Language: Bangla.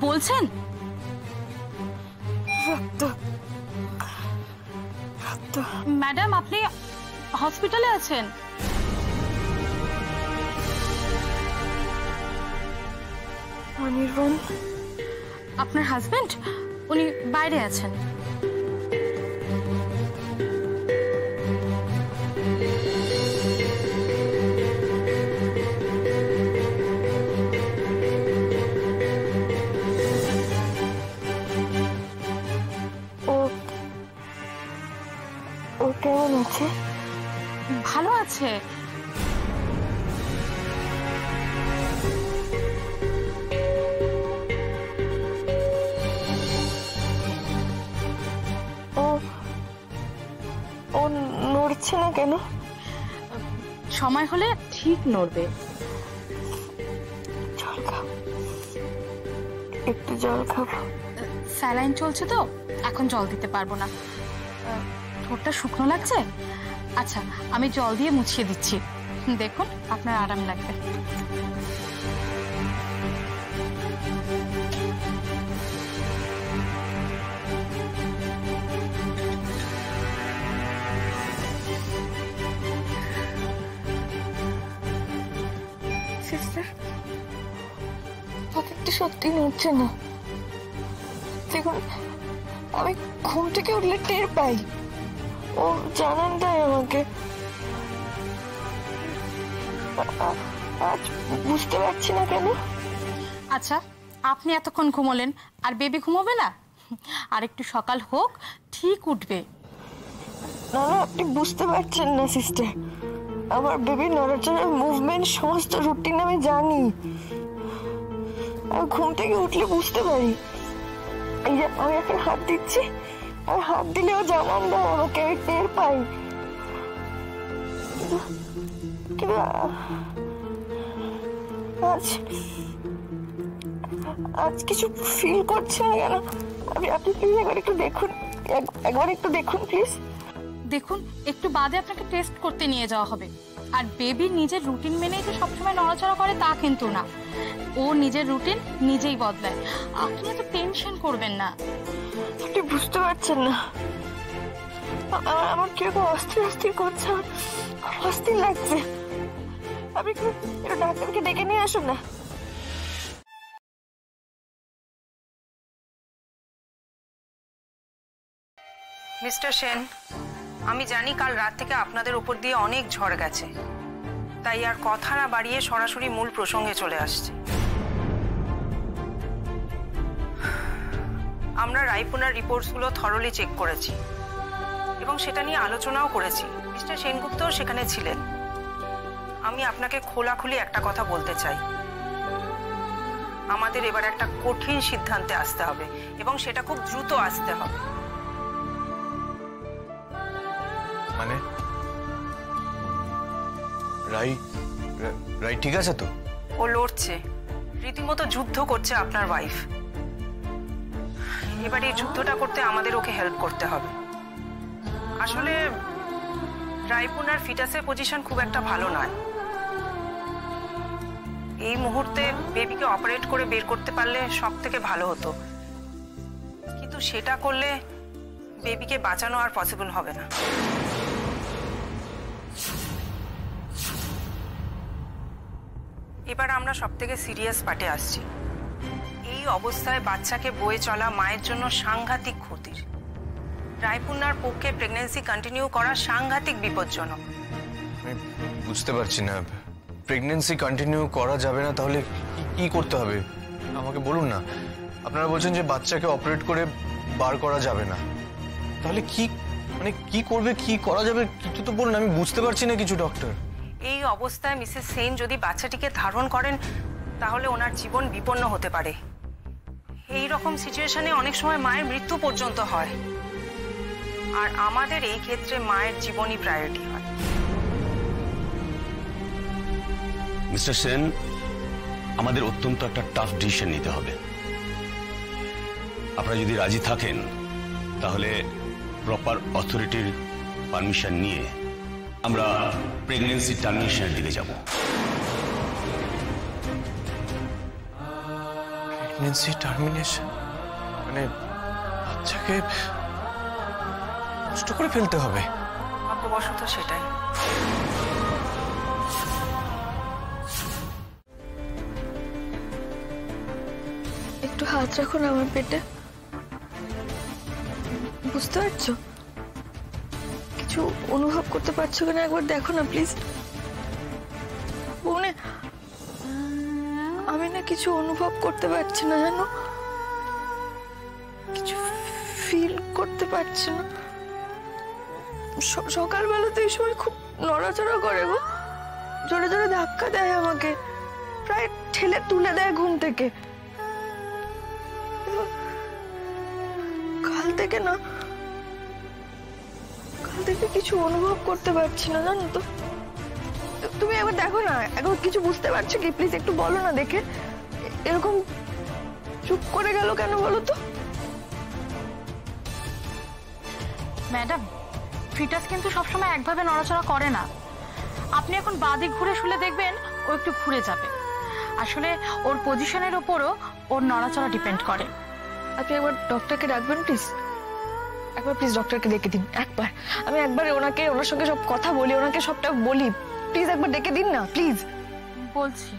বলছেন? ম্যাডাম, আপনি হসপিটালে আছেন? অনির্বাণ, আপনার হাজবেন্ড উনি বাইরে আছেন। ও কেমন আছে? ভালো আছে। ও নড়ছে না কেন? সময় হলে ঠিক নড়বে। জল খাও, একটু জল খাবো। স্যালাইন চলছে তো, এখন জল দিতে পারবো না। ঠোঁটটা শুকনো লাগছে। আচ্ছা, আমি জল দিয়ে মুছিয়ে দিচ্ছি, দেখুন আপনার আরাম লাগবে। সিস্টার, পকেটটা সত্যি নড়ছে না। দেখুন, আমি ঘুম থেকে উঠলে টের পাই। ও জানান দেয় আমাকে। আজ বুঝতে পারছি না কেন। আচ্ছা, আপনি এতক্ষণ ঘুমোলেন, আর বেবি ঘুমোবে না? আর একটু সকাল হোক, ঠিক উঠবে। না না, আপনি বুঝতে পারছেন না সিস্টার। আমার বেবি নড়াচড়ার মুভমেন্ট সমস্ত রুটিন আমি জানি। আমি ঘুম থেকে উঠলে বুঝতে পারি। এই যে আমি এখন হাত দিচ্ছি, আর হাত দিলেও জানান দেয় আমাকে, আমি টের পাই। কিন্তু আজ কিছু ফিল করছি না কেন? আপনি প্লিজ একবার একটু দেখুন, একবার একটু দেখুন প্লিজ। দেখুন, একটু বাদে আপনাকে টেস্ট করতে নিয়ে যাওয়া হবে। আর বেবি নিজের রুটিন মেনেই যে সবসময় নড়াচড়া করে তা কিন্তু না, ও নিজের রুটিন নিজেই বদলায়। আপনি এত টেনশন করবেন না। আপনি বুঝতে পারছেন না, আমার কিরকম অস্থির অস্থির করছে, অস্থির লাগছে। আপনি একটু ডাক্তারকে ডেকে নিয়ে আসুন না। মিস্টার সেন, আমি জানি কাল রাত থেকে আপনাদের উপর দিয়ে অনেক ঝড় গেছে, তাই আর কথা না বাড়িয়ে সরাসরি মূল প্রসঙ্গে চলে আসছে। আমরা রায়পুনার রিপোর্টসগুলো থরলি চেক করেছি এবং সেটা নিয়ে আলোচনাও করেছি। মিস্টার সেনগুপ্তও সেখানে ছিলেন। আমি আপনাকে খোলাখুলি একটা কথা বলতে চাই, আমাদের এবার একটা কঠিন সিদ্ধান্তে আসতে হবে এবং সেটা খুব দ্রুত আসতে হবে। মানে রাই ঠিক আছে তো? ও লড়ছে, রীতিমতো যুদ্ধ করছে আপনার ওয়াইফ। এবার এই যুদ্ধটা করতে আমাদের ওকে হেল্প করতে হবে। আসলে রায়পুনার ফিটাসের পজিশন খুব একটা ভালো নয়। এই মুহূর্তে বেবিকে অপারেট করে বের করতে পারলে সব থেকে ভালো হতো, কিন্তু সেটা করলে বেবিকে বাঁচানো আর পসিবল হবে না। এবার আমরা সব থেকে সিরিয়াস পার্টে আসছি। এই অবস্থায় বাচ্চাকে বয়ে চলা মায়ের জন্য সাংঘাতিক ক্ষতির। রায়পুনার পক্ষে প্রেগন্যান্সি কন্টিনিউ করা সাংঘাতিক বিপজ্জনক। আমি বুঝতে পারছি না, প্রেগন্যান্সি কন্টিনিউ করা যাবে না, তাহলে কি করতে হবে আমাকে বলুন না। আপনারা বলছেন যে বাচ্চাকে অপারেট করে বার করা যাবে না, তাহলে কি মানে কি করবে, কি করা যাবে কিছু তো বলুন, আমি বুঝতে পারছি না কিছু ডক্টর। এই অবস্থায় মিসেস সেন যদি বাচ্চাটিকে ধারণ করেন তাহলে ওনার জীবন বিপন্ন হতে পারে। এই রকম সিচুয়েশনে অনেক সময় মায়ের মৃত্যু পর্যন্ত হয়, আর আমাদের এই ক্ষেত্রে মায়ের জীবনই প্রায়োরিটি হয়। মিস্টার সেন, আমাদের অত্যন্ত একটা টাফ ডিসিশন নিতে হবে। আপনারা যদি রাজি থাকেন তাহলে প্রপার অথরিটির পারমিশন নিয়ে আমরা প্রেগন্যান্সি টার্মিনেশনের দিকে যাব। প্রেগন্যান্সি টার্মিনেশন মানে বাচ্চাকে নষ্ট করে ফেলতে হবে। ভাগ্যবশত সেটাই। একটু হাত রাখো না আমার পেটে। বুঝতে পারছো? কিছু অনুভব করতে পারছো কিনা একবার দেখো না প্লিজ। মনে আমি না কিছু অনুভব করতে পারছি না, জানো, কিছু ফিল করতে পারছি না। সকালবেলা তো এই সময় খুব নড়াচড়া করে গো, জোরে জোরে ধাক্কা দেয় আমাকে, প্রায় ঠেলে তুলে দেয় ঘুম থেকে। কাল থেকে কিছু অনুভব করতে পারছি না, জানো তো। তুমি একবার দেখো না, একবার কিছু বুঝতে পারছো কি? প্লিজ একটু বলো না দেখে। এরকম চুপ করে গেল কেন বলো তো? ম্যাডাম, ফিটাস কিন্তু সবসময় একভাবে নড়াচড়া করে না। আপনি এখন বাঁদিক ঘুরে শুলে দেখবেন ও একটু ঘুরে যাবে। আসলে ওর পজিশনের উপরও ওর নড়াচড়া ডিপেন্ড করে। আপনি একবার ডক্টরকে ডাকবেন প্লিজ। একবার প্লিজ ডক্টরকে ডেকে দিন একবার। আমি একবার ওনার সঙ্গে সব কথা বলি, ওনাকে সবটা বলি। প্লিজ একবার ডেকে দিন না প্লিজ। বলছি।